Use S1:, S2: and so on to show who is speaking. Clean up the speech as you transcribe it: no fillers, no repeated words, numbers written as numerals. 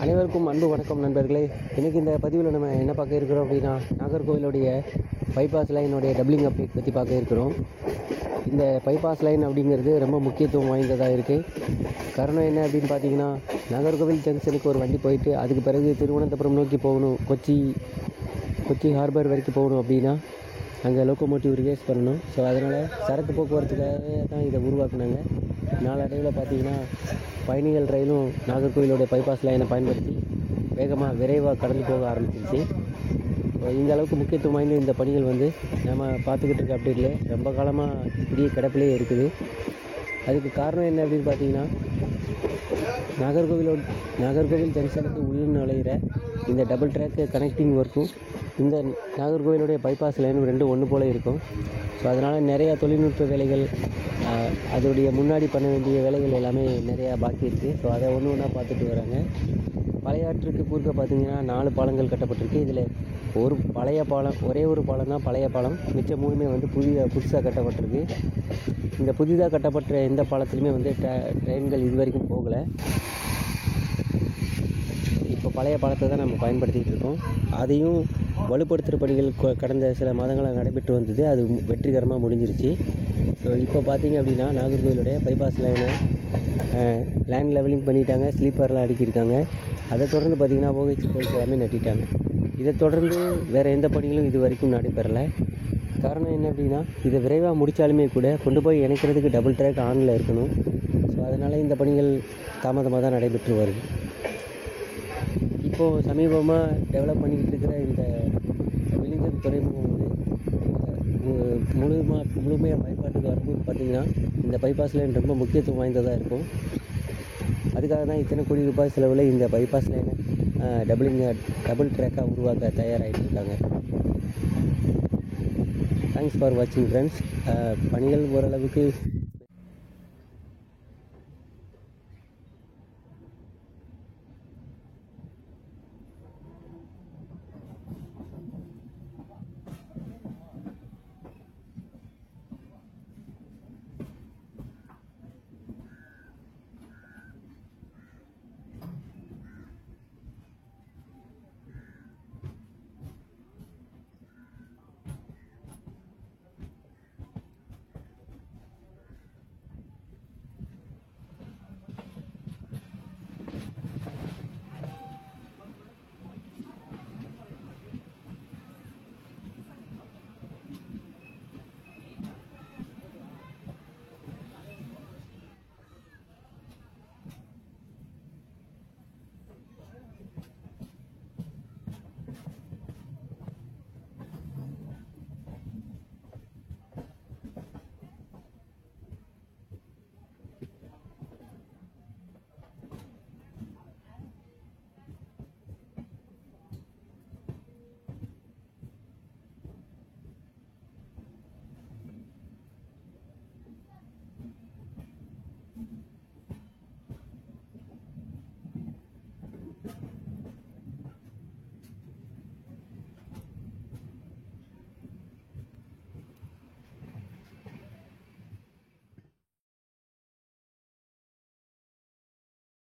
S1: அனைவருக்கும் அன்பு வணக்கம் நண்பர்களே. இன்றைக்கி இந்த பதிவில் நம்ம என்ன பார்க்க இருக்கிறோம் அப்படின்னா, நாகர்கோவிலுடைய பைபாஸ் லைனுடைய டபுளிங் அப்டேட் பற்றி பார்க்க இருக்கிறோம். இந்த பைபாஸ் லைன் அப்படிங்கிறது ரொம்ப முக்கியத்துவம் வாய்ந்ததாக இருக்குது. காரணம் என்ன அப்படின்னு பார்த்தீங்கன்னா, நாகர்கோவில் ஜங்ஷனுக்கு ஒரு வண்டி போயிட்டு அதுக்கு பிறகு திருவனந்தபுரம் நோக்கி போகணும், கொச்சி ஹார்பர் வரைக்கும் போகணும் அப்படின்னா அங்கே லோக்கோமோட்டிவ் ரிவேஸ் பண்ணணும். ஸோ அதனால் சரக்கு போக்குவரத்துக்காக தான் இதை உருவாக்குனாங்க. நாளடைவில் பார்த்திங்கன்னா பயணிகள் ரயிலும் நாகர்கோவிலோடைய பைபாஸ் லைனை பயன்படுத்தி விரைவாக கடந்து போக ஆரம்பிச்சிருச்சு. இந்த அளவுக்கு முக்கியத்துவம் வாய்ந்த இந்த பணிகள் நம்ம பார்த்துக்கிட்டு இருக்க அப்டேட்டில் ரொம்ப காலமாக இப்படியே கிடப்பிலே இருக்குது. அதுக்கு காரணம் என்ன அப்படின்னு பார்த்தீங்கன்னா, நாகர்கோவில் ஜங்ஷனுக்கு உள்ள நுழையிற இந்த டபுள் ட்ராக்கு கனெக்டிங் ஒர்க்கும் இந்த நாகர்கோவிலுடைய பைபாஸ் லைனும் ரெண்டும் ஒன்று போல் இருக்கும். ஸோ அதனால் நிறையா தொழில்நுட்ப வேலைகள், அதோடைய முன்னாடி பண்ண வேண்டிய வேலைகள் எல்லாமே நிறையா பாக்கி இருக்குது. ஸோ அதை ஒன்று பார்த்துட்டு வராங்க. பழையாற்றுக்கு குறுக்க பார்த்திங்கன்னா 4 பாலங்கள் கட்டப்பட்டிருக்கு. இதில் ஒரு பழைய பாலம், ஒரே ஒரு பாலம் தான் பழைய பாலம். மிச்ச 3மே புதுசாக கட்டப்பட்டிருக்கு. இந்த புதிதாக கட்டப்பட்ட எந்த பாலத்துலையுமே ட்ரெயின்கள் இது வரைக்கும் போகலை. இப்போ பழைய பாலத்தை தான் நம்ம பயன்படுத்திகிட்டு இருக்கோம். அதையும் வலுப்படுத்துகிற பணிகள் கடந்த சில மாதங்களாக நடைபெற்று வந்தது. அது வெற்றிகரமாக முடிஞ்சிருச்சு. ஸோ இப்போ பார்த்திங்க அப்படின்னா, நாகர்கோவிலுடைய பைபாஸ் லைன் லெவலிங் பண்ணிட்டாங்க, ஸ்லீப்பர்லாம் அடுக்கியிருக்காங்க. அதை தொடர்ந்து பார்த்திங்கன்னா OH போல்ஸ் எல்லாமே நட்டிட்டாங்க. இதை தொடர்ந்து வேறு எந்த பணிகளும் இது வரைக்கும் நடைபெறலை. காரணம் என்ன அப்படின்னா, இதை விரைவாக முடித்தாலுமே கூட கொண்டு போய் இணைக்கிறதுக்கு டபுள் ட்ராக் ஆனில் இருக்கணும். ஸோ அதனால் இந்த பணிகள் தாமதமாக தான் நடைபெற்று வருது. இப்போது சமீபமாக டெவலப் பண்ணிக்கிட்டு இருக்கிற இந்த விழிஞர் துறைமுகம் முழுமையாக பயன்பாட்டுக்கு வரும்போது பார்த்திங்கன்னா, இந்த பைபாஸ் லைன் ரொம்ப முக்கியத்துவம் வாய்ந்ததாக இருக்கும். அதுக்காக தான் இத்தனை கோடி ரூபாய் செலவில் இந்த பைபாஸ் லைனை டபுள் ட்ராக்காக உருவாக்க தயாராகிட்டு இருக்காங்க. தேங்க்ஸ் ஃபார் வாட்சிங் ஃப்ரெண்ட்ஸ். பணிகள் ஓரளவுக்கு